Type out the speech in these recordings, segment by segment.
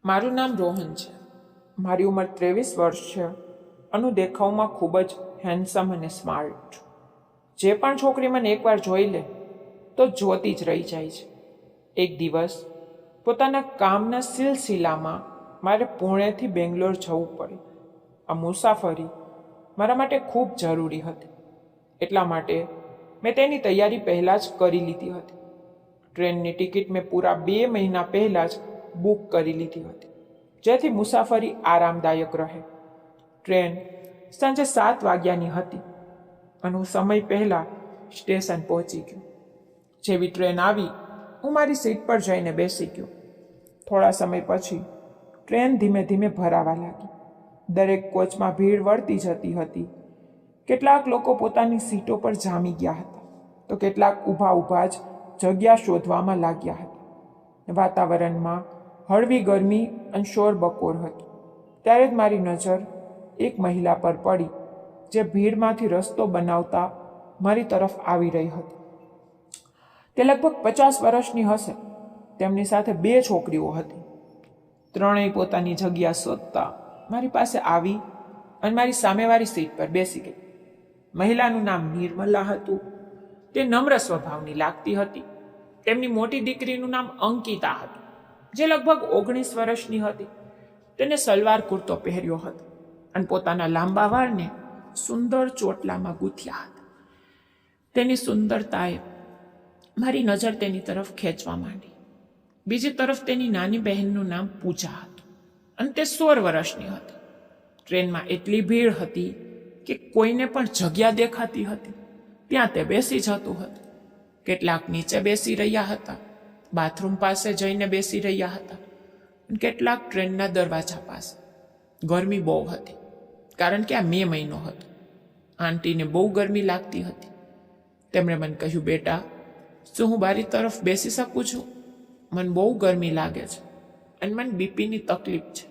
મારું નામ રોહન છે. મારી ઉંમર 23 વર્ષ છે અને દેખાવમાં ખૂબ જ હેન્ડસમ અને સ્માર્ટ છું. જે પણ છોકરી મને એકવાર જોઈ લે તો જોતી જ રહી જાય છે. એક દિવસ પોતાના કામના સિલસિલામાં મારે પુણેથી બેંગ્લોર જવું પડે. આ મુસાફરી મારા માટે ખૂબ જરૂરી હતી. એટલા માટે મેં તેની તૈયારી પહેલાં જ કરી લીધી હતી. ટ્રેનની ટિકિટ મેં પૂરા 2 મહિના પહેલાં જ બુક કરી લીધી હતી, જેથી મુસાફરી આરામદાયક રહે. ટ્રેન સાંજે 7 વાગ્યાની હતી અને હું સમય પહેલાં સ્ટેશન પહોંચી ગયો. જેવી ટ્રેન આવી, હું મારી સીટ પર જઈને બેસી ગયો. થોડા સમય પછી ટ્રેન ધીમે ધીમે ભરાવા લાગી. દરેક કોચમાં ભીડ વળતી જતી હતી. કેટલાક લોકો પોતાની સીટો પર જામી ગયા હતા, તો કેટલાક ઊભા જ જગ્યા શોધવામાં લાગ્યા હતા. વાતાવરણમાં હળવી ગરમી અને શોર બકોર હતો. ત્યારે જ મારી નજર એક મહિલા પર પડી, જે ભીડમાંથી રસ્તો બનાવતા મારી તરફ આવી રહી હતી. તે લગભગ 50 વર્ષની હશે. તેમની સાથે 2 છોકરીઓ હતી. ત્રણેય પોતાની જગ્યા શોધતા મારી પાસે આવી અને મારી સામેવાળી સીટ પર બેસી ગઈ. મહિલાનું નામ નિર્મલા હતું. તે નમ્ર સ્વભાવની લાગતી હતી. તેમની મોટી દીકરીનું નામ અંકિતા હતું, જે લગભગ 19 વર્ષની હતી. તેને સલવાર કુર્તો પહેર્યો હતો અને પોતાના લાંબા વાળને સુંદર ચોટલામાં ગૂંથ્યા હતા. તેની સુંદરતાએ મારી નજર તેની તરફ ખેંચવા માંડી. બીજી તરફ તેની નાની બહેનનું નામ પૂજા હતું અને તે 16 વર્ષની હતી. ટ્રેનમાં એટલી ભીડ હતી કે કોઈને પણ જગ્યા દેખાતી હતી ત્યાં તે બેસી જતું હતું. કેટલાક નીચે બેસી રહ્યા હતા, બાથરૂમ પાસે જઈને બેસી રહ્યા હતા અને કેટલાક ટ્રેનના દરવાજા પાસે. ગરમી બહુ હતી, કારણ કે આ મે મહિનો હતો. આંટીને બહુ ગરમી લાગતી હતી. તેમણે મને કહ્યું, બેટા, શું હું બારી તરફ બેસી શકું છું? મને બહુ ગરમી લાગે છે અને મને બીપીની તકલીફ છે.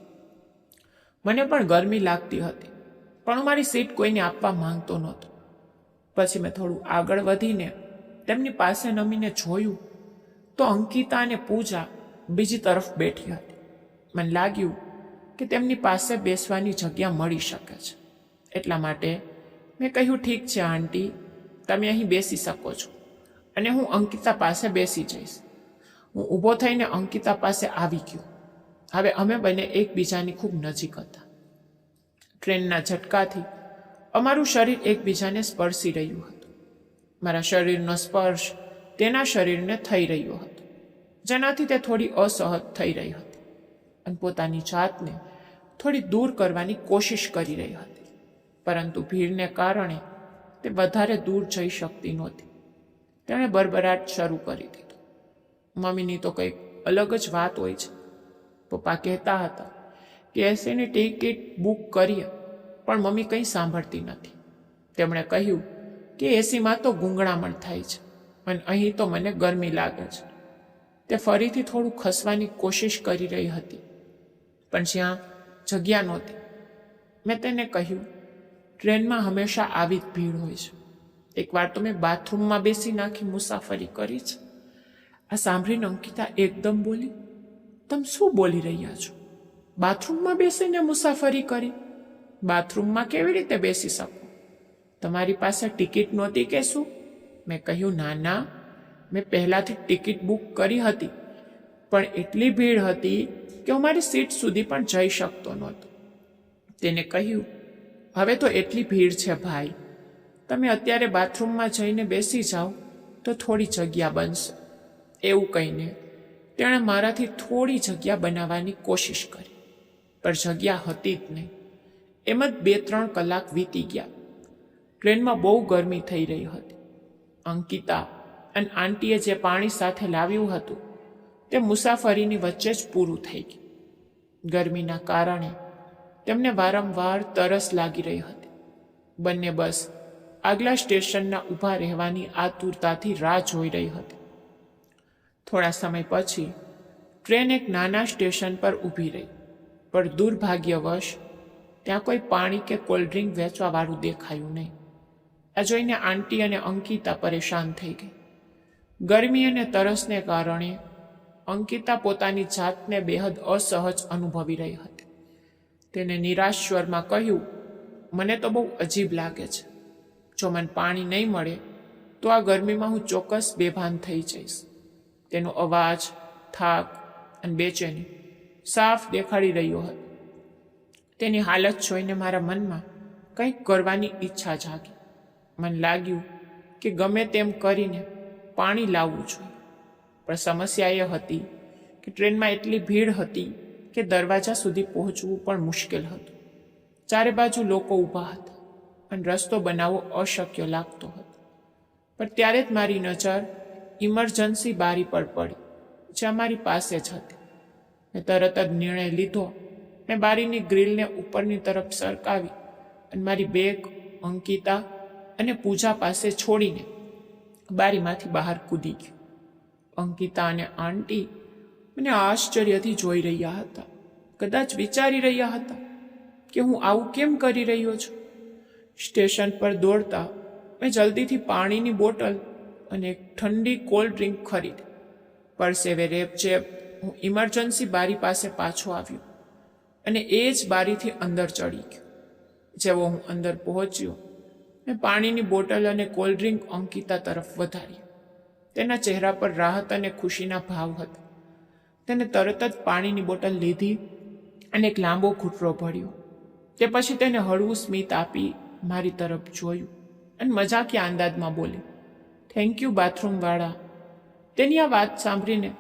મને પણ ગરમી લાગતી હતી, પણ હું મારી સીટ કોઈને આપવા માંગતો નહોતો. પછી મેં થોડું આગળ વધીને તેમની પાસે નમીને જોયું તો અંકિતા અને પૂજા બીજી તરફ બેઠી હતી. મને લાગ્યું કે તેમની પાસે બેસવાની જગ્યા મળી શકે છે. એટલા માટે મેં કહ્યું, ઠીક છે આંટી, તમે અહીં બેસી શકો છો અને હું અંકિતા પાસે બેસી જઈશ. હું ઊભો થઈને અંકિતા પાસે આવી ગયો. હવે અમે બંને એકબીજાની ખૂબ નજીક હતા. ટ્રેનના ઝટકાથી અમારું શરીર એકબીજાને સ્પર્શી રહ્યું હતું. મારા શરીરનો સ્પર્શ તેના શરીરને થઈ રહ્યો હતો, જેનાથી તે થોડી અસહજ થઈ રહી હતી અને પોતાની જાતને થોડી દૂર કરવાની કોશિશ કરી રહી હતી. પરંતુ ભીડને કારણે તે વધારે દૂર જઈ શકતી નહોતી. તેણે બરબરાટ શરૂ કરી દીધો. મમ્મીની તો કંઈક અલગ જ વાત હોય છે. પપ્પા કહેતા હતા કે એસીની ટિકિટ બુક કરીએ, પણ મમ્મી કંઈ સાંભળતી નથી. તેમણે કહ્યું કે એસીમાં તો ગૂંગળામણ થાય છે અને અહીં તો મને ગરમી લાગે છે. તે ફરીથી થોડું ખસવાની કોશિશ કરી રહી હતી, પણ જ્યાં જગ્યા નહોતી. મેં તેને કહ્યું, ટ્રેનમાં હંમેશા આવી જ ભીડ હોય છે. એકવાર તો મેં બાથરૂમમાં બેસી નાખી મુસાફરી કરી છે. આ સાંભળીને અંકિતા એકદમ બોલી, તમે શું બોલી રહ્યા છો? બાથરૂમમાં બેસીને મુસાફરી કરી? બાથરૂમમાં કેવી રીતે બેસી શકો? તમારી પાસે ટિકિટ નહોતી કે શું? મેં કહ્યું, ના, મેં પહેલાંથી ટિકિટ બુક કરી હતી, પણ એટલી ભીડ હતી કે હું મારી સીટ સુધી પણ જઈ શકતો નહોતો. તેને કહ્યું, હવે તો એટલી ભીડ છે ભાઈ, તમે અત્યારે બાથરૂમમાં જઈને બેસી જાઓ તો થોડી જગ્યા બનશે. એવું કહીને તેણે મારાથી થોડી જગ્યા બનાવવાની કોશિશ કરી, પણ જગ્યા હતી જ નહીં. એમ જ 2-3 કલાક વીતી ગયા. ટ્રેનમાં બહુ ગરમી થઈ રહી હતી. અંકિતા અને આંટીએ જે પાણી સાથે લાવ્યું હતું તે મુસાફરીની વચ્ચે જ પૂરું થઈ ગયું. ગરમીના કારણે તેમને વારંવાર તરસ લાગી રહી હતી. બંને બસ આગલા સ્ટેશનના ઊભા રહેવાની આતુરતાથી રાહ જોઈ રહી હતી. થોડા સમય પછી ટ્રેન એક નાના સ્ટેશન પર ઊભી રહી, પણ દુર્ભાગ્યવશ ત્યાં કોઈ પાણી કે કોલ્ડ્રિંક વેચવાવાળું દેખાયું નહીં. આ જોઈને આંટી અને અંકિતા પરેશાન થઈ ગઈ. ગરમી અને તરસને કારણે અંકિતા પોતાની જાતને બેહદ અસહજ અનુભવી રહી હતી. તેને નિરાશ સ્વરમાં કહ્યું, મને તો બહુ અજીબ લાગે છે. જો મને પાણી નહીં મળે તો આ ગરમીમાં હું ચોક્કસ બેભાન થઈ જઈશ. તેનો અવાજ, થાક અને બેચેની સાફ દેખાડી રહ્યો હતો. તેની હાલત જોઈને મારા મનમાં કંઈક કરવાની ઈચ્છા જાગી. મને લાગ્યું કે ગમે તેમ કરીને પાણી લાવવું જોઈએ. પણ સમસ્યા એ હતી કે ટ્રેનમાં એટલી ભીડ હતી કે દરવાજા સુધી પહોંચવું પણ મુશ્કેલ હતું. ચારે બાજુ લોકો ઊભા હતા અને રસ્તો બનાવવો અશક્ય લાગતો હતો. પણ ત્યારે જ મારી નજર ઇમરજન્સી બારી પર પડી, જે અમારી પાસે જ હતી. મેં તરત જ નિર્ણય લીધો. મેં બારીની ગ્રીલને ઉપરની તરફ સરકાવી અને મારી બેગ, અંકિતા અને પૂજા પાસે છોડીને બારીમાંથી બહાર કૂદી ગયો. અંકિતા અને આંટી મને આશ્ચર્યથી જોઈ રહ્યા હતા. કદાચ વિચારી રહ્યા હતા કે હું આવું કેમ કરી રહ્યો છું. સ્ટેશન પર દોડતા મેં જલ્દીથી પાણીની બોટલ અને એક ઠંડી કોલ્ડ ડ્રિંક ખરીદી. પરસેવે રેપઝેપ હું ઇમરજન્સી બારી પાસે પાછો આવ્યો અને એ જ બારીથી અંદર ચડી ગયો. જેવો હું અંદર પહોંચ્યો, મેં પાણીની બોટલ અને કોલ્ડ ડ્રિંક અંકિતા તરફ વધારી. તેના ચહેરા પર રાહત અને ખુશીના ભાવ હતા. તેને તરત જ પાણીની બોટલ લીધી અને એક લાંબો ઘૂંટડો ભર્યો. તે પછી તેને હળવું સ્મિત આપી મારી તરફ જોયું અને મજાકિયા અંદાજમાં બોલી, થેન્ક યુ બાથરૂમવાળા. તેની આ વાત સાંભળીને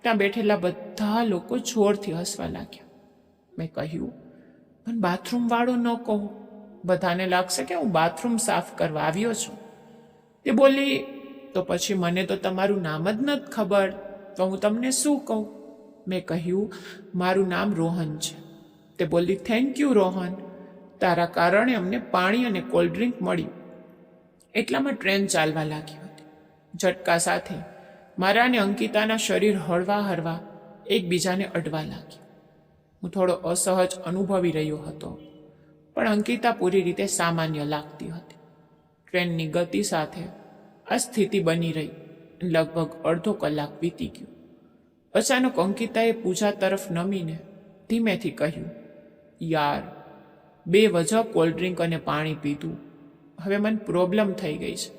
ત્યાં બેઠેલા બધા લોકો જોરથી હસવા લાગ્યા. મેં કહ્યું, મને બાથરૂમવાળો ન કહો, બધાને લાગશે કે હું બાથરૂમ સાફ કરવા આવ્યો છું. તે બોલી, તો પછી મને તો તમારું નામ જ નથી ખબર, તો હું તમને શું કહું? મેં કહ્યું, મારું નામ રોહન છે. તે બોલી, થેન્ક યુ રોહન, તારા કારણે અમને પાણી અને કોલ્ડ ડ્રિંક મળ્યું. એટલામાં ટ્રેન ચાલવા લાગી હતી. ઝટકા સાથે મારા અને અંકિતાના શરીર હળવા હળવા એકબીજાને અડવા લાગ્યા. હું થોડો અસહજ અનુભવી રહ્યો હતો, પણ અંકિતા પૂરી રીતે સામાન્ય લાગતી હતી. ટ્રેનની ગતિ સાથે આ સ્થિતિ બની રહી. લગભગ અડધો કલાક વીતી ગયો. અચાનક અંકિતાએ પૂજા તરફ નમીને ધીમેથી કહ્યું, યાર, બેવજહ કોલ્ડ ડ્રિંક અને પાણી પીધું. હવે મને પ્રોબ્લેમ થઈ ગઈ છે.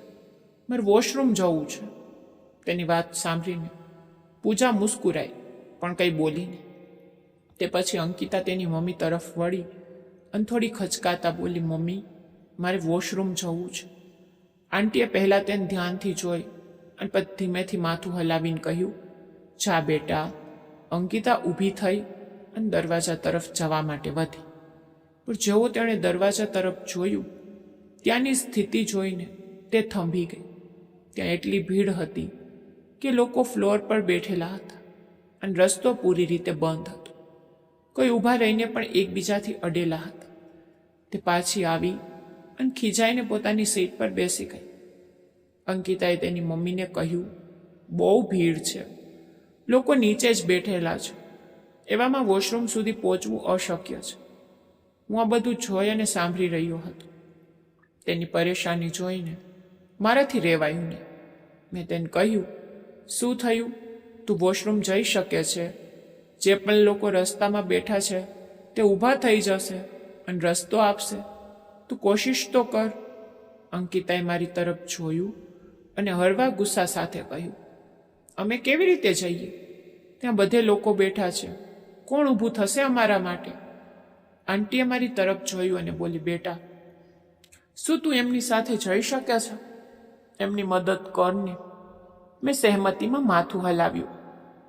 મારે વોશરૂમ જવું છે. તેની વાત સાંભળીને પૂજા મુસ્કુરાઈ, પણ કંઈ બોલી નહીં. તે પછી અંકિતા તેની મમ્મી તરફ વળી અને થોડી ખચકાતા બોલી, મમ્મી, મારે વોશરૂમ જવું છે. આંટીએ પહેલાં તેને ધ્યાનથી જોઈ અને પછી ધીમેથી માથું હલાવીને કહ્યું, જા બેટા. અંકિતા ઊભી થઈ અને દરવાજા તરફ જવા માટે વધી. પણ જેવો તેણે દરવાજા તરફ જોયું, ત્યાંની સ્થિતિ જોઈને તે થંભી ગઈ. ત્યાં એટલી ભીડ હતી કે લોકો ફ્લોર પર બેઠેલા હતા અને રસ્તો પૂરી રીતે બંધ હતો. કોઈ ઊભા રહીને પણ એકબીજાથી અડેલા હતા. તે પાછી આવી અને ખીજાઈને પોતાની સીટ પર બેસી ગઈ. અંકિતાએ તેની મમ્મીને કહ્યું, બહુ ભીડ છે, લોકો નીચે જ બેઠેલા છે, એવામાં વોશરૂમ સુધી પહોંચવું અશક્ય છે. હું આ બધું જોઈ અને સાંભળી રહ્યો હતો. તેની પરેશાની જોઈને મારાથી રહેવાયું નહીં. મેં તેને કહ્યું, શું થયું? તું વોશરૂમ જઈ શકે છે. જે પણ લોકો રસ્તામાં બેઠા છે તે ઊભા થઈ જશે અને રસ્તો આપશે. તું કોશિશ તો કર. અંકિતાએ મારી તરફ જોયું અને હળવા ગુસ્સા સાથે કહ્યું, અમે કેવી રીતે જઈએ? ત્યાં બધે લોકો બેઠા છે. કોણ ઊભું થશે અમારા માટે? આંટીએ મારી તરફ જોયું અને બોલી, બેટા, શું તું એમની સાથે જઈ શકે છે? એમની મદદ કરને. મેં સહેમતીમાં માથું હલાવ્યું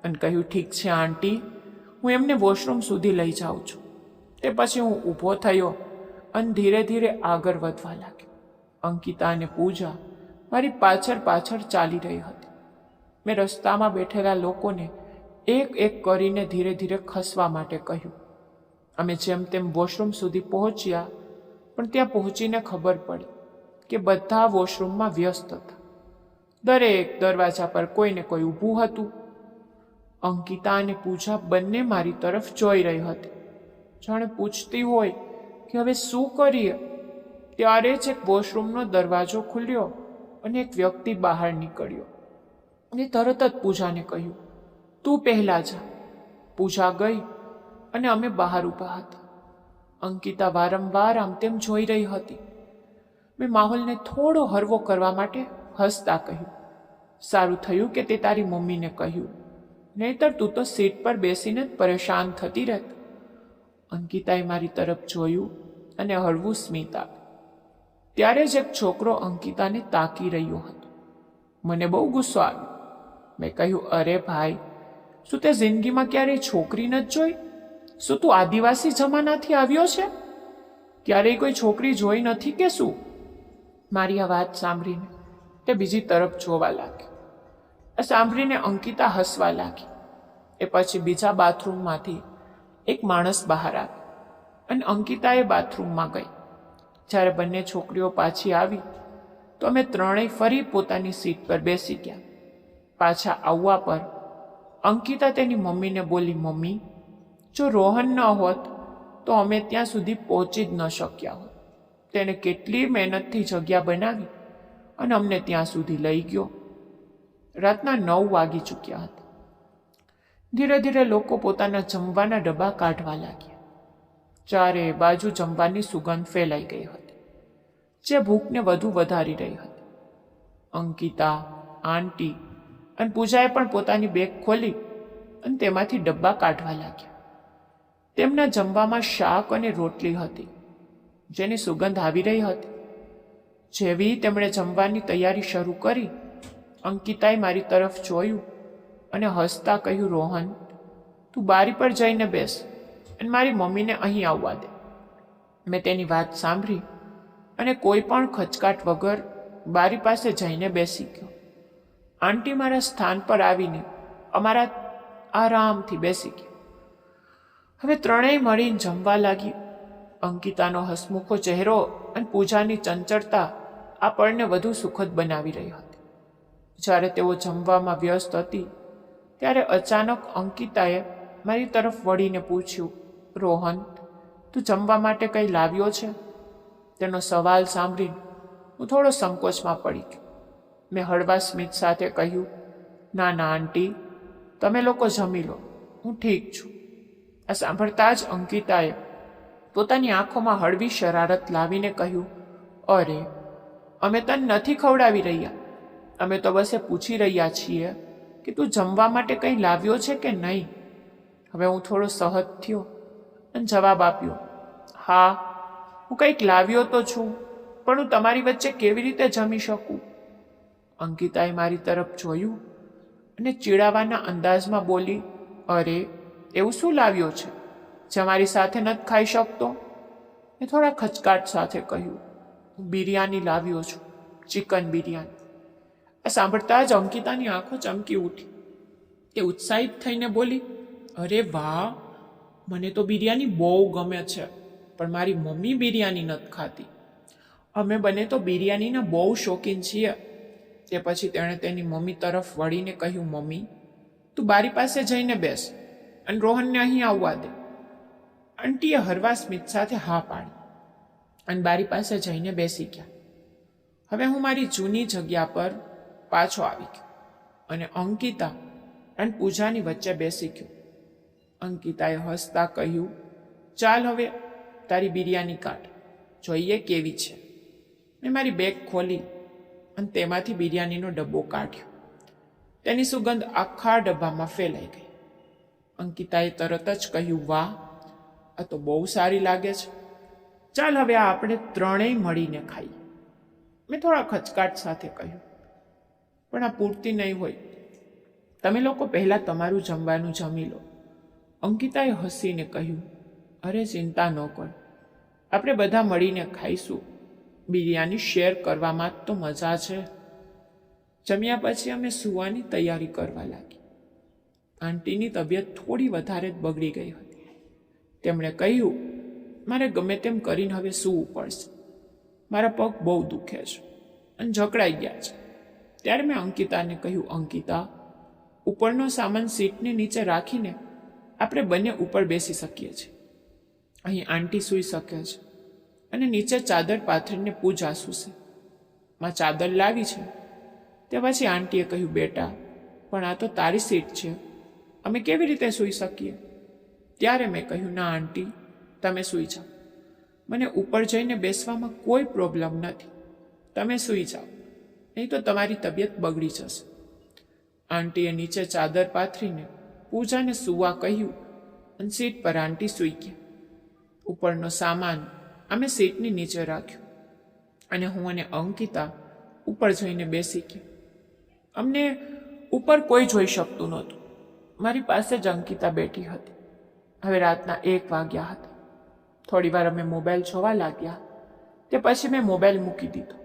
અને કહ્યું, ઠીક છે આંટી, હું એમને વોશરૂમ સુધી લઈ જાઉં છું. તે પછી હું ઊભો થયો અને ધીરે ધીરે આગળ વધવા લાગ્યો. અંકિતા અને પૂજા મારી પાછળ પાછળ ચાલી રહી હતી. મેં રસ્તામાં બેઠેલા લોકોને એક એક કરીને ધીરે ધીરે ખસવા માટે કહ્યું. અમે જેમ તેમ વોશરૂમ સુધી પહોંચ્યા, પણ ત્યાં પહોંચીને ખબર પડી કે બધા વોશરૂમમાં વ્યસ્ત હતા. દરેક દરવાજા પર કોઈને કોઈ ઊભું હતું. અંકિતા અને પૂજા બંને મારી તરફ જોઈ રહી હતી, જાણે પૂછતી હોય કે હવે શું કરીએ. ત્યારે જ એક વોશરૂમનો દરવાજો ખુલ્યો અને એક વ્યક્તિ બહાર નીકળ્યો અને તરત જ પૂજાને કહ્યું, તું પહેલા જા. પૂજા ગઈ અને અમે બહાર ઊભા હતા. અંકિતા વારંવાર આમ તેમ જોઈ રહી હતી. મેં માહોલને થોડો હળવો કરવા માટે હસતા કહ્યું, સારું થયું કે તે તારી મમ્મીને કહ્યું, નહીતર તું તો સીટ પર બેસીને જ પરેશાન થતી રહેત. અંકિતાએ મારી તરફ જોયું અને હળવું સ્મિત આપ્યું. ત્યારે જ એક છોકરો અંકિતાને તાકી રહ્યો હતો. મને બહુ ગુસ્સો આવ્યો. મેં કહ્યું, અરે ભાઈ, શું તે જિંદગીમાં ક્યારેય છોકરી નથી જોઈ? શું તું આદિવાસી જમાનાથી આવ્યો છે? ક્યારેય કોઈ છોકરી જોઈ નથી કે શું? મારી આ વાત સાંભળીને તે બીજી તરફ જોવા લાગી. આ સાંભળીને અંકિતા હસવા લાગી. એ પછી બીજા બાથરૂમમાંથી એક માણસ બહાર આવ્યો અને અંકિતા એ બાથરૂમમાં ગઈ. જ્યારે બંને છોકરીઓ પાછી આવી તો અમે ત્રણેય ફરી પોતાની સીટ પર બેસી ગયા. પાછા આવવા પર અંકિતા તેની મમ્મીને બોલી, મમ્મી, જો રોહન ન હોત તો અમે ત્યાં સુધી પહોંચી જ ન શક્યા હોત. તેને કેટલી મહેનતથી જગ્યા બનાવી અને અમને ત્યાં સુધી લઈ ગયો. રાતના 9 વાગી ચૂક્યા હતા. ધીરે ધીરે લોકો પોતાના જમવાના ડબ્બા કાઢવા લાગ્યા. ચારે બાજુ જમવાની સુગંધ ફેલાઈ ગઈ હતી, જે ભૂખને વધુ વધારી રહી હતી. અંકિતા, આંટી અને પૂજાએ પણ પોતાની બેગ ખોલી અને તેમાંથી ડબ્બા કાઢવા લાગ્યા. તેમના જમવામાં શાક અને રોટલી હતી, જેની સુગંધ આવી રહી હતી. જેવી તેમણે જમવાની તૈયારી શરૂ કરી, અંકિતાએ મારી તરફ જોયું અને હસતા કહ્યું, રોહન, તું બારી પર જઈને બેસ અને મારી મમ્મીને અહીં આવવા દે. મેં તેની વાત સાંભળી અને કોઈ પણ ખચકાટ વગર બારી પાસે જઈને બેસી ગયો. આંટી મારા સ્થાન પર આવીને અમારા આરામથી બેસી ગયા. હવે ત્રણેય મળીને જમવા લાગી. અંકિતાનો હસમુખો ચહેરો અને પૂજાની ચંચળતા આ પળને વધુ સુખદ બનાવી રહી હતી. જ્યારે તેઓ જમવામાં વ્યસ્ત હતી ત્યારે અચાનક અંકિતાએ મારી તરફ વળીને પૂછ્યું, રોહન, તું જમવા માટે કંઈ લાવ્યો છે? તેનો સવાલ સાંભળીને હું થોડો સંકોચમાં પડી ગયો. મેં હળવા સ્મિત સાથે કહ્યું, ના ના આંટી, તમે લોકો જમી લો, હું ઠીક છું. આ સાંભળતા જ અંકિતાએ પોતાની આંખોમાં હળવી શરારત લાવીને કહ્યું, અરે, અમે તને નથી ખવડાવી રહ્યા. અમે તો બસ એ પૂછી રહ્યા છીએ કે તું જમવા માટે કંઈ લાવ્યો છે કે નહીં. હવે હું થોડો સહજ થયો અને જવાબ આપ્યો, હા, હું કંઈક લાવ્યો તો છું, પણ હું તમારી વચ્ચે કેવી રીતે જમી શકું? અંકિતાએ મારી તરફ જોયું અને ચીડાવાના અંદાજમાં બોલી, અરે, એવું શું લાવ્યો છે જે મારી સાથે નથી ખાઈ શકતો? મેં થોડા ખચકાટ સાથે કહ્યું, હું બિરયાની લાવ્યો છું, ચિકન બિરયાની. આ સાંભળતા જ અંકિતાની આંખો ચમકી ઉઠી. તે ઉત્સાહિત થઈને બોલી, અરે વાહ, મને તો બિરયાની બહુ ગમે છે, પણ મારી મમ્મી બિરયાની નથી ખાતી. અમે બંને તો બિરયાનીના બહુ શોખીન છીએ. તે પછી તેણે તેની મમ્મી તરફ વળીને કહ્યું, મમ્મી, તું બારી પાસે જઈને બેસ અને રોહનને અહીં આવવા દે. આંટીએ હળવા સ્મિત સાથે હા પાડી અને બારી પાસે જઈને બેસી ગયા. હવે હું મારી જૂની જગ્યા પર પાછો આવી ગયો અને અંકિતા અને પૂજાની વચ્ચે બેસી ગયો. અંકિતાએ હસતા કહ્યું, ચાલ હવે તારી બિરયાની કાઢ, જોઈએ કેવી છે. મેં મારી બેગ ખોલી અને તેમાંથી બિરયાનીનો ડબ્બો કાઢ્યો. તેની સુગંધ આખા ડબ્બામાં ફેલાઈ ગઈ. અંકિતાએ તરત જ કહ્યું, વાહ, આ તો બહુ સારી લાગે છે. ચાલ હવે આ આપણે ત્રણેય મળીને ખાઈએ. મેં થોડા ખચકાટ સાથે કહ્યું, પણ આ પૂરતી નહીં હોય. તમે લોકો પહેલાં તમારું જમવાનું જમી લો. અંકિતાએ હસીને કહ્યું, અરે ચિંતા ન કર, આપણે બધા મળીને ખાઈશું. બિરયાની શેર કરવામાં જ તો મજા છે. જમ્યા પછી અમે સૂવાની તૈયારી કરવા લાગી. આંટીની તબિયત થોડી વધારે જ બગડી ગઈ હતી. તેમણે કહ્યું, મારે ગમે તેમ કરીને હવે સૂવું પડશે. મારા પગ બહુ દુખે છે અને જકડાઈ ગયા છે. ત્યારે મેં અંકિતાને કહ્યું, અંકિતા, ઉપરનો સામાન સીટની નીચે રાખીને આપણે બંને ઉપર બેસી શકીએ છીએ. અહીં આંટી સૂઈ શકે છે અને નીચે ચાદર પાથરીને પૂજા સૂશે. માં ચાદર લાવી છે. તે પછી આંટીએ કહ્યું, બેટા, પણ આ તો તારી સીટ છે અમે કેવી રીતે સૂઈ શકીએ? ત્યારે મેં કહ્યું, ના આંટી, તમે સૂઈ જાઓ. મને ઉપર જઈને બેસવામાં કોઈ પ્રોબ્લેમ નથી. તમે સૂઈ જાઓ, નહીં તો તમારી તબિયત બગડી જશે. આંટીએ નીચે ચાદર પાથરીને પૂજાને સૂવા કહ્યું અને સીટ પર આંટી સૂઈ ગયા. ઉપરનો સામાન અમે સીટની નીચે રાખ્યો અને હું અને અંકિતા ઉપર જઈને બેસી ગયા. અમને ઉપર કોઈ જોઈ શકતું નહોતું. મારી પાસે જ અંકિતા બેઠી હતી. હવે રાતના 1 વાગ્યા હતા. થોડી વાર અમે મોબાઈલ જોવા લાગ્યા. તે પછી મેં મોબાઈલ મૂકી દીધો,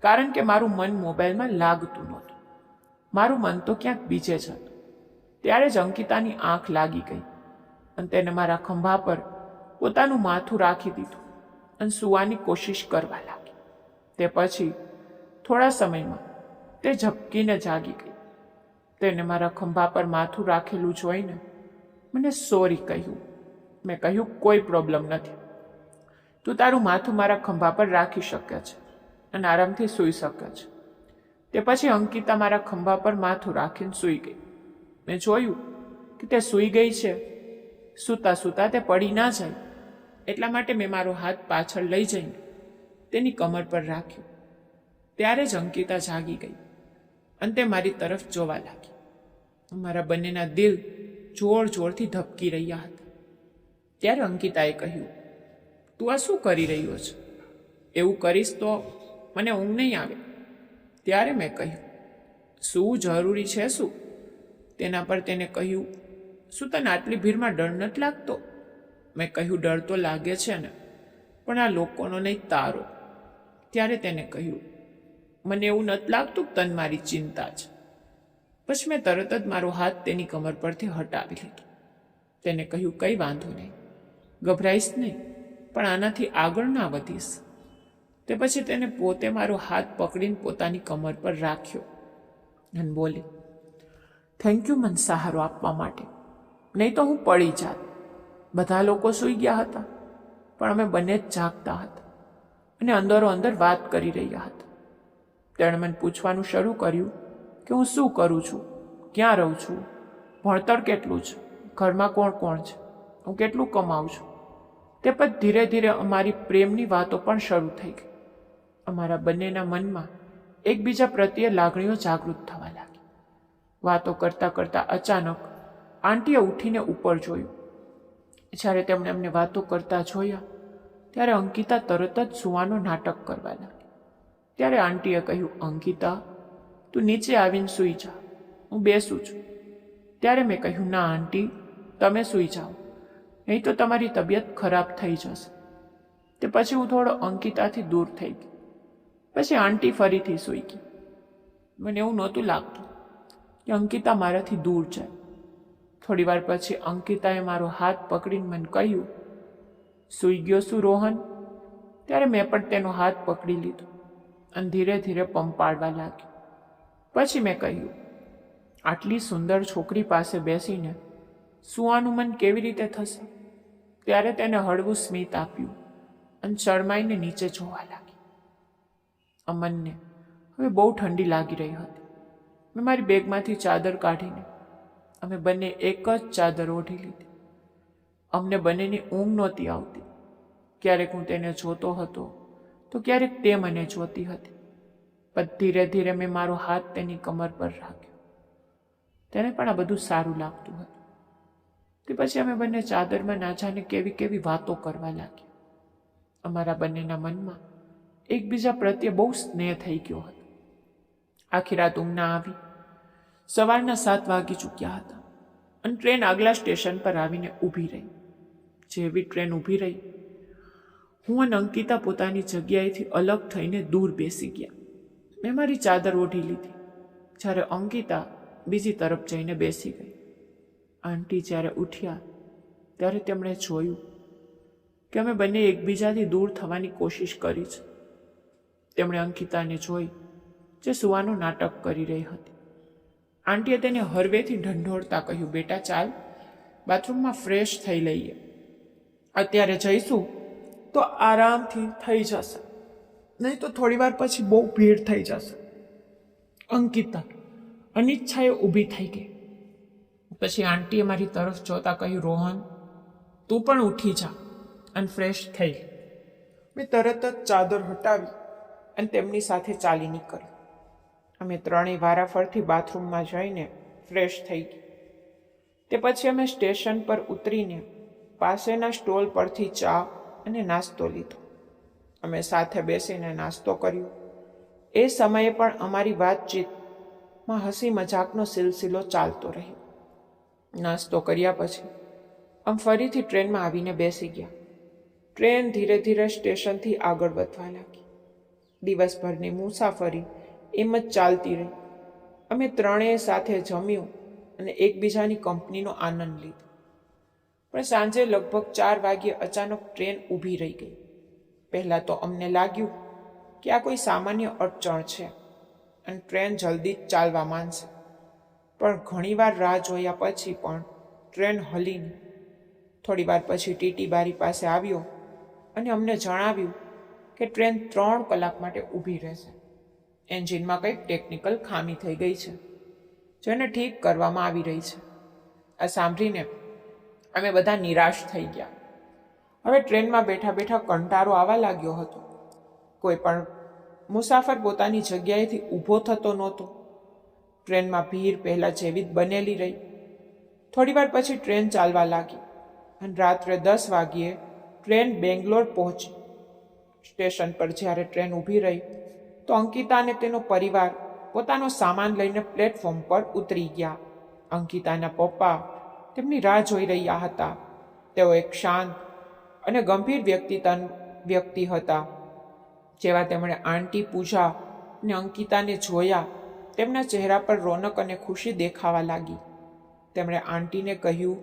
કારણ કે મારું મન મોબાઈલમાં લાગતું નહોતું. મારું મન તો ક્યાંક બીજે જ હતું. ત્યારે જ અંકિતાની આંખ લાગી ગઈ અને તેને મારા ખંભા પર પોતાનું માથું રાખી દીધું અને સૂવાની કોશિશ કરવા લાગી. તે પછી થોડા સમયમાં તે ઝબકીને જાગી ગઈ. તેને મારા ખંભા પર માથું રાખેલું જોઈને મને સોરી કહ્યું. મેં કહ્યું, કોઈ પ્રોબ્લેમ નથી. તું તારું માથું મારા ખંભા પર રાખી શકે છે અને આરામથી સૂઈ શકે છે. તે પછી અંકિતા મારા ખંભા પર માથું રાખીને સૂઈ ગઈ. મેં જોયું કે તે સૂઈ ગઈ છે. સૂતા સૂતા તે પડી ના જાય એટલા માટે મેં મારો હાથ પાછળ લઈ જઈને તેની કમર પર રાખ્યો. ત્યારે જ અંકિતા જાગી ગઈ અને તે મારી તરફ જોવા લાગી. મારા બંનેના દિલ જોર જોરથી ધબકી રહ્યા હતા. ત્યારે અંકિતાએ કહ્યું, તું આ શું કરી રહ્યો છે? એવું કરીશ તો મને ઊંઘ નહીં આવે. ત્યારે મેં કહ્યું, શું જરૂરી છે શું? તેના પર તેને કહ્યું, શું તને આટલી ભીડમાં ડર નથી લાગતો? મેં કહ્યું, ડર તો લાગે છે ને, પણ આ લોકોનો નહીં, તારો. ત્યારે તેને કહ્યું, મને એવું નથી લાગતું કે તને મારી ચિંતા છે. પછી મેં તરત જ મારો હાથ તેની કમર પરથી હટાવી લીધો. તેને કહ્યું, કંઈ વાંધો નહીં, ગભરાઈશ નહીં, પણ આનાથી આગળ ના વધીશ. તે પછી તેને પોતે મારો હાથ પકડીને પોતાની કમર પર રાખ્યો અને બોલી, થેન્ક યુ મને સહારો આપવા માટે, નહીં તો હું પડી જાત. બધા લોકો સૂઈ ગયા હતા, પણ અમે બંને જ જાગતા હતા અને અંદરો અંદર વાત કરી રહ્યા હતા. તેણે મને પૂછવાનું શરૂ કર્યું કે હું શું કરું છું, ક્યાં રહું છું, ભણતર કેટલું છે, ઘરમાં કોણ કોણ છે, હું કેટલું કમાઉં છું. તે પછી ધીરે ધીરે અમારી પ્રેમની વાતો પણ શરૂ થઈ ગઈ. અમારા બંનેના મનમાં એકબીજા પ્રત્યે લાગણીઓ જાગૃત થવા લાગી. વાતો કરતાં કરતાં અચાનક આંટીએ ઉઠીને ઉપર જોયું. જ્યારે તેમણે અમને વાતો કરતા જોયા ત્યારે અંકિતા તરત જ સૂવાનો નાટક કરવા લાગી. ત્યારે આંટીએ કહ્યું, અંકિતા, તું નીચે આવીને સૂઈ જા, હું બેસું છું. ત્યારે મેં કહ્યું, ના આંટી, તમે સૂઈ જાઓ, નહીં તો તમારી તબિયત ખરાબ થઈ જશે. તે પછી હું થોડો અંકિતાથી દૂર થઈ ગઈ. પછી આંટી ફરીથી સૂઈ ગઈ. મને એવું નહોતું લાગતું કે અંકિતા મારાથી દૂર જાય. થોડી વાર પછી અંકિતાએ મારો હાથ પકડીને મને કહ્યું, સૂઈ ગયો શું રોહન? ત્યારે મેં પણ તેનો હાથ પકડી લીધો અને ધીરે ધીરે પંપાડવા લાગ્યો. પછી મેં કહ્યું, આટલી સુંદર છોકરી પાસે બેસીને સૂવાનું મન કેવી રીતે થશે? ત્યારે તેને હળવું સ્મિત આપ્યું અને શરમાઈને નીચે જોવા લાગી. અમનને હવે બહુ ઠંડી લાગી રહી હતી. મેં મારી બેગમાંથી ચાદર કાઢીને અમે બંને એક જ ચાદર ઓઢી લીધી. અમને બંનેની ઊંઘ નહોતી આવતી. ક્યારેક હું તેને જોતો હતો તો ક્યારેક તે મને જોતી હતી. પણ ધીરે ધીરે મેં મારો હાથ તેની કમર પર રાખ્યો. તેને પણ આ બધું સારું લાગતું હતું. તે પછી અમે બંને ચાદરમાં ના જાણે કેવી કેવી વાતો કરવા લાગ્યા. અમારા બંનેના મનમાં એકબીજા પ્રત્યે બહુ સ્નેહ થઈ ગયો હતો. આખી રાત ઊંઘ ના આવી. સવારના 7 વાગી ચૂક્યા હતા અને ટ્રેન આગલા સ્ટેશન પર આવીને ઊભી રહી. જેવી ટ્રેન ઊભી રહી, હું અને અંકિતા પોતાની જગ્યાએથી અલગ થઈને દૂર બેસી ગયા. મેં મારી ચાદર ઓઢી લીધી જ્યારે અંકિતા બીજી તરફ જઈને બેસી ગઈ. આંટી જ્યારે ઉઠ્યા ત્યારે તેમણે જોયું કે અમે બંને એકબીજાથી દૂર થવાની કોશિશ કરી છે. તેમણે અંકિતાને જોઈ જે સૂવાનો નાટક કરી રહી હતી. આંટીએ તેને હળવેથી ઢંઢોળતા કહ્યું, બેટા ચાલ, બાથરૂમમાં ફ્રેશ થઈ લઈએ. અત્યારે જઈશું તો આરામથી થઈ જશે, નહીં તો થોડી વાર પછી બહુ ભીડ થઈ જશે. અંકિતા અનિચ્છાએ ઊભી થઈ ગઈ. પછી આંટીએ મારી તરફ જોતા કહ્યું, રોહન, તું પણ ઉઠી જા અને ફ્રેશ થઈ. મેં તરત જ ચાદર હટાવી અને તેમની સાથે ચાલી નીકળી. અમે ત્રણેય વારાફરથી બાથરૂમમાં જઈને ફ્રેશ થઈ ગઈ. તે પછી અમે સ્ટેશન પર ઉતરીને પાસેના સ્ટોલ પરથી ચા અને નાસ્તો લીધો. અમે સાથે બેસીને નાસ્તો કર્યો. એ સમયે પણ અમારી વાતચીતમાં હસી મજાકનો સિલસિલો ચાલતો રહ્યો. નાસ્તો કર્યા પછી અમે ફરીથી ટ્રેનમાં આવીને બેસી ગયા. ટ્રેન ધીરે ધીરે સ્ટેશનથી આગળ વધવા લાગી. દિવસભરની મુસાફરી એમ જ ચાલતી રહી. અમે ત્રણેય સાથે જમ્યું અને એકબીજાની કંપનીનો આનંદ લીધો. પણ સાંજે લગભગ 4 વાગ્યે અચાનક ટ્રેન ઊભી રહી ગઈ. પહેલાં તો અમને લાગ્યું કે આ કોઈ સામાન્ય અડચણ છે અને ટ્રેન જલ્દી જ ચાલવા માંડશે. પણ ઘણીવાર રાહ જોયા પછી પણ ટ્રેન હલી નહીં. થોડી વાર પછી ટીટી બારી પાસે આવ્યો અને અમને જણાવ્યું કે ટ્રેન 3 કલાક માટે ઊભી રહેશે. એન્જિનમાં કંઈક ટેકનિકલ ખામી થઈ ગઈ છે, જેને ઠીક કરવામાં આવી રહી છે. આ સાંભળીને અમે બધા નિરાશ થઈ ગયા. હવે ટ્રેનમાં બેઠા બેઠા કંટાળો આવવા લાગ્યો હતો. કોઈ પણ મુસાફર પોતાની જગ્યાએથી ઊભો થતો નહોતો. ટ્રેનમાં ભીડ પહેલાં જેવી જ બનેલી રહી. થોડી વાર પછી ટ્રેન ચાલવા લાગી અને રાત્રે 10 વાગ્યે ટ્રેન બેંગ્લોર પહોંચી. સ્ટેશન પર જ્યારે ટ્રેન ઊભી રહી તો અંકિતા અને તેનો પરિવાર પોતાનો સામાન લઈને પ્લેટફોર્મ પર ઉતરી ગયા. અંકિતાના પપ્પા તેમની રાહ જોઈ રહ્યા હતા. તેઓ એક શાંત અને ગંભીર વ્યક્તિ હતા. જેવા તેમણે આંટી પૂજા અને અંકિતાને જોયા, તેમના ચહેરા પર રોનક અને ખુશી દેખાવા લાગી. તેમણે આંટીને કહ્યું,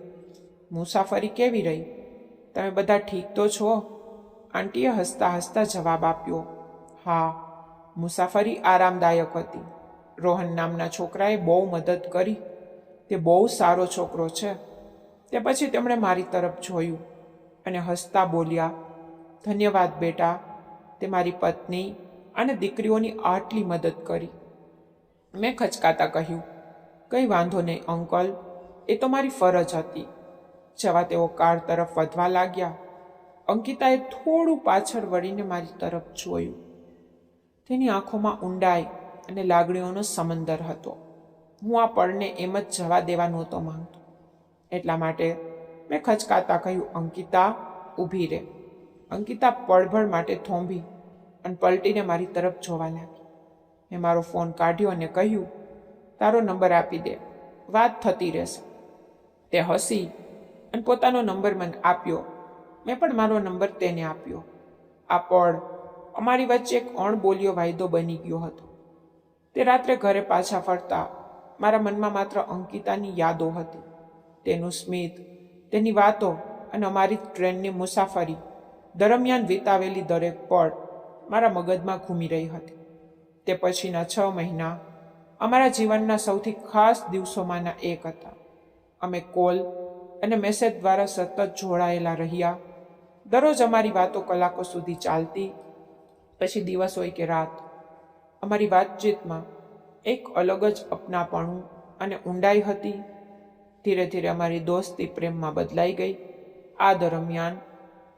મુસાફરી કેવી રહી? તમે બધા ઠીક તો છો? આંટીએ હસતા હસતા જવાબ આપ્યો, હા, મુસાફરી આરામદાયક હતી. રોહન નામના છોકરાએ બહુ મદદ કરી. તે બહુ સારો છોકરો છે. તે પછી તેમણે મારી તરફ જોયું અને હસતા બોલ્યા, ધન્યવાદ બેટા, તે મારી પત્ની અને દીકરીઓની આટલી મદદ કરી. મેં ખચકાતા કહ્યું, કંઈ વાંધો નહીં અંકલ, એ તો મારી ફરજ હતી. જવા તેઓ કાર તરફ વધવા લાગ્યા. અંકિતાએ થોડું પાછળ વળીને મારી તરફ જોયું. તેની આંખોમાં ઊંડાઈ અને લાગણીઓનો સમંદર હતો. હું આ પળને એમ જ જવા દેવા નહોતો માંગતો. એટલા માટે મેં ખચકાતા કહ્યું, અંકિતા, ઊભી રહે. અંકિતા પળભર માટે થોંભી અને પલટીને મારી તરફ જોવા લાગી. મેં મારો ફોન કાઢ્યો અને કહ્યું, તારો નંબર આપી દે, વાત થતી રહેશે. તે હસી અને પોતાનો નંબર મને આપ્યો. મેં પણ મારો નંબર તેને આપ્યો. આ પળ અમારી વચ્ચે એક અણબોલ્યો વાયદો બની ગયો હતો. તે રાત્રે ઘરે પાછા ફરતા મારા મનમાં માત્ર અંકિતાની યાદો હતી. તેનું સ્મિત, તેની વાતો અને અમારી ટ્રેનની મુસાફરી દરમિયાન વિતાવેલી દરેક પળ મારા મગજમાં ઘૂમી રહી હતી. તે પછીના 6 મહિના અમારા જીવનના સૌથી ખાસ દિવસોમાંના એક હતા. અમે કોલ અને મેસેજ દ્વારા સતત જોડાયેલા રહ્યા. દરરોજ અમારી વાતો કલાકો સુધી ચાલતી. પછી દિવસ હોય કે રાત, અમારી વાતચીતમાં એક અલગ જ અપનાપણું અને ઊંડાઈ હતી. ધીરે ધીરે અમારી દોસ્તી પ્રેમમાં બદલાઈ ગઈ. આ દરમિયાન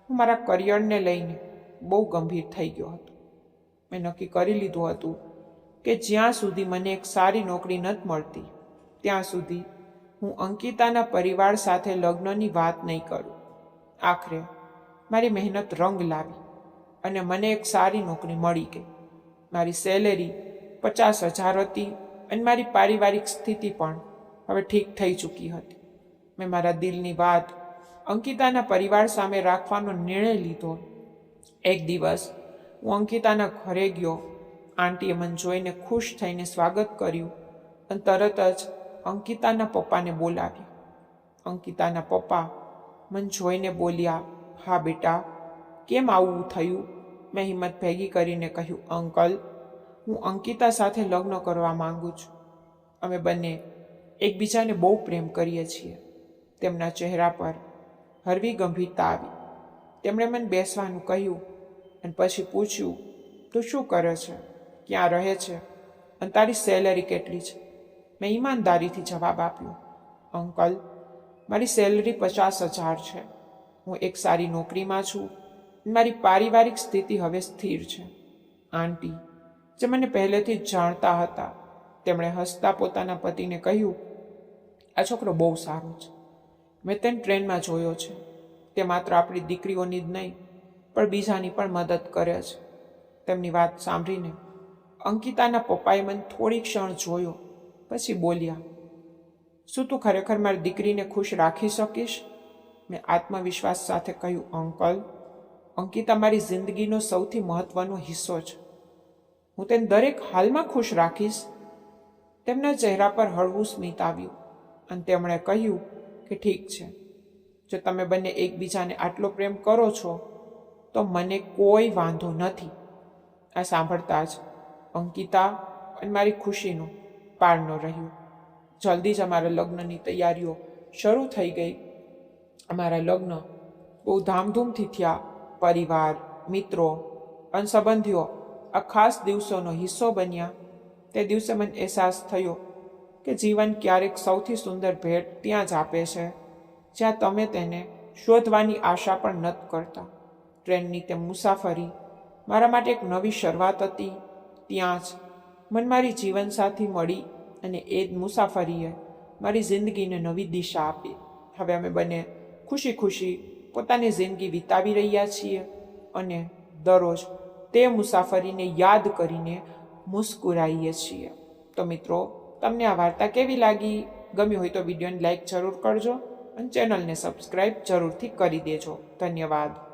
હું મારા કરિયરને લઈને બહુ ગંભીર થઈ ગયો હતો. મેં નક્કી કરી લીધું હતું કે જ્યાં સુધી મને એક સારી નોકરી નથી મળતી, ત્યાં સુધી હું અંકિતાના પરિવાર સાથે લગ્નની વાત નહીં કરું. આખરે મારી મહેનત રંગ લાવી અને મને એક સારી નોકરી મળી ગઈ. મારી સેલેરી 50,000 હતી અને મારી પારિવારિક સ્થિતિ પણ હવે ઠીક થઈ ચૂકી હતી. મેં મારા દિલની વાત અંકિતાના પરિવાર સામે રાખવાનો નિર્ણય લીધો. એક દિવસ હું અંકિતાના ઘરે ગયો. આંટીએ મને જોઈને ખુશ થઈને સ્વાગત કર્યું અને તરત જ અંકિતાના પપ્પાને બોલાવ્યા. અંકિતાના પપ્પા મને જોઈને બોલ્યા, હા બેટા, કેમ આવું થયું? મેં હિંમત ભેગી કરીને કહ્યું, અંકલ, હું અંકિતા સાથે લગ્ન કરવા માંગુ છું. અમે બંને એકબીજાને બહુ પ્રેમ કરીએ છીએ. તેમના ચહેરા પર હળવી ગંભીરતા આવી. તેમણે મને બેસવાનું કહ્યું અને પછી પૂછ્યું, તું શું કરે છે, ક્યાં રહે છે અને તારી સેલેરી કેટલી છે? મેં ઈમાનદારીથી જવાબ આપ્યો. અંકલ, મારી સેલરી 50,000 છે. હું એક સારી નોકરીમાં છું. મારી પારિવારિક સ્થિતિ હવે સ્થિર છે. આંટી, જે મને પહેલેથી જ જાણતા હતા, તેમણે હસતા પોતાના પતિને કહ્યું, આ છોકરો બહુ સારો છે. મેં તેને ટ્રેનમાં જોયો છે. તે માત્ર આપણી દીકરીઓની જ નહીં પણ બીજાની પણ મદદ કરે છે. તેમની વાત સાંભળીને અંકિતાના પપ્પાએ મને થોડી ક્ષણ જોયો, પછી બોલ્યા, શું તું ખરેખર મારી દીકરીને ખુશ રાખી શકીશ? મેં આત્મવિશ્વાસ સાથે કહ્યું, અંકલ, અંકિતા મારી જિંદગીનો સૌથી મહત્વનો હિસ્સો છે. હું તેને દરેક હાલમાં ખુશ રાખીશ. તેમના ચહેરા પર હળવું સ્મિત આવ્યું અને તેમણે કહ્યું કે ઠીક છે, જો તમે બંને એકબીજાને આટલો પ્રેમ કરો છો તો મને કોઈ વાંધો નથી. આ સાંભળતા જ અંકિતા અને મારી ખુશીનો પાર ન રહ્યો. જલ્દી જ અમારા લગ્નની તૈયારીઓ શરૂ થઈ ગઈ. અમારા લગ્ન બહુ ધામધૂમથી થયા. પરિવાર, મિત્રો અને સંબંધીઓ આ ખાસ દિવસોનો હિસ્સો બન્યા. તે દિવસે મને અહેસાસ થયો કે જીવન ક્યારેક સૌથી સુંદર ભેટ ત્યાં જ આપે છે જ્યાં તમે તેને શોધવાની આશા પણ નથી કરતા. ટ્રેનની તે મુસાફરી મારા માટે એક નવી શરૂઆત હતી. ત્યાં જ મને મારી જીવનસાથી મળી અને એ જ મુસાફરીએ મારી જિંદગીને નવી દિશા આપી. હવે અમે બંને ખુશી ખુશી પોતાની જિંદગી વિતાવી રહ્યા છીએ અને દરરોજ તે મુસાફરીને યાદ કરીને મુસ્કુરાઈએ છીએ. તો મિત્રો, તમને આ વાર્તા કેવી લાગી? ગમી હોય તો વિડીયોને લાઈક જરૂર કરજો અને ચેનલને સબસ્ક્રાઈબ જરૂરથી કરી દેજો. ધન્યવાદ.